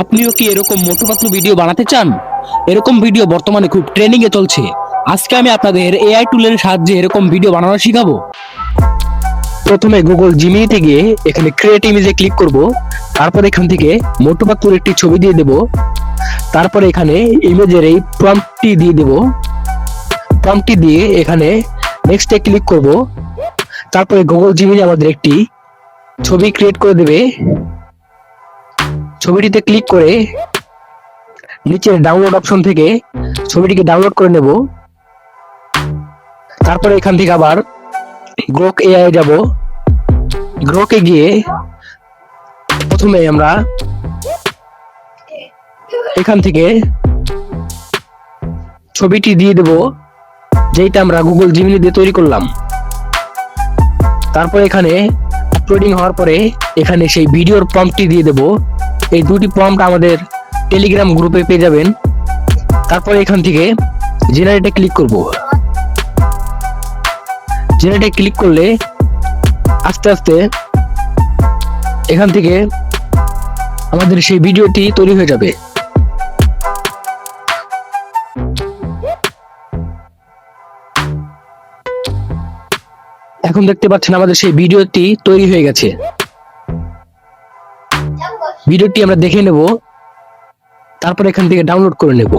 আপনিও কি এরকম মোটু পাতলু ভিডিও বানাতে চান? এরকম ভিডিও বর্তমানে খুব ট্রেন্ডিং এ চলছে। আজকে আমি আপনাদের এআই টুলের সাহায্যে এরকম ভিডিও বানানো শিখাবো। প্রথমে গুগল জিমিনিতে গিয়ে এখানে ক্রিয়েট ইমেজে ক্লিক করব। তারপর এখান থেকে মোটু পাতলুর একটি ছবি দিয়ে দেব। তারপরে এখানে ইমেজের এই প্রম্পটটি দিয়ে দেব। প্রম্পটটি দিয়ে এখানে নেক্সটে ক্লিক করব। তারপরে গুগল জিমিনি আমাদের একটি ছবি ক্রিয়েট করে দেবে। ছবিটিতে ক্লিক করে নিচের ডাউনলোড অপশন থেকে ছবিটিকে ডাউনলোড করে নেব। তারপরে এখান থেকে আবার গ্রোক এআই যাব। গ্রোকে গিয়ে প্রথমে আমরা এখান থেকে ছবিটি দিয়ে দেব, যেটা আমরা গুগল জিমিনি দিয়ে তৈরি করলাম। তারপর এখানে আপলোডিং হওয়ার পরে এখানে সেই ভিডিওর প্রম্পটটি দিয়ে দেব। এই দুটি প্রম্পট আমাদের টেলিগ্রাম গ্রুপে পেয়ে যাবেন। তারপরে এখান থেকে জেনারেটে ক্লিক করব। জেনারেটে ক্লিক করলে আস্তে আস্তে এখান থেকে আমাদের সেই ভিডিওটি তৈরি হয়ে যাবে। এখন দেখতে পাচ্ছেন আমাদের সেই ভিডিওটি তৈরি হয়ে গেছে। ভিডিওটি আমরা দেখে নেব, তারপর এখান থেকে ডাউনলোড করে নেব।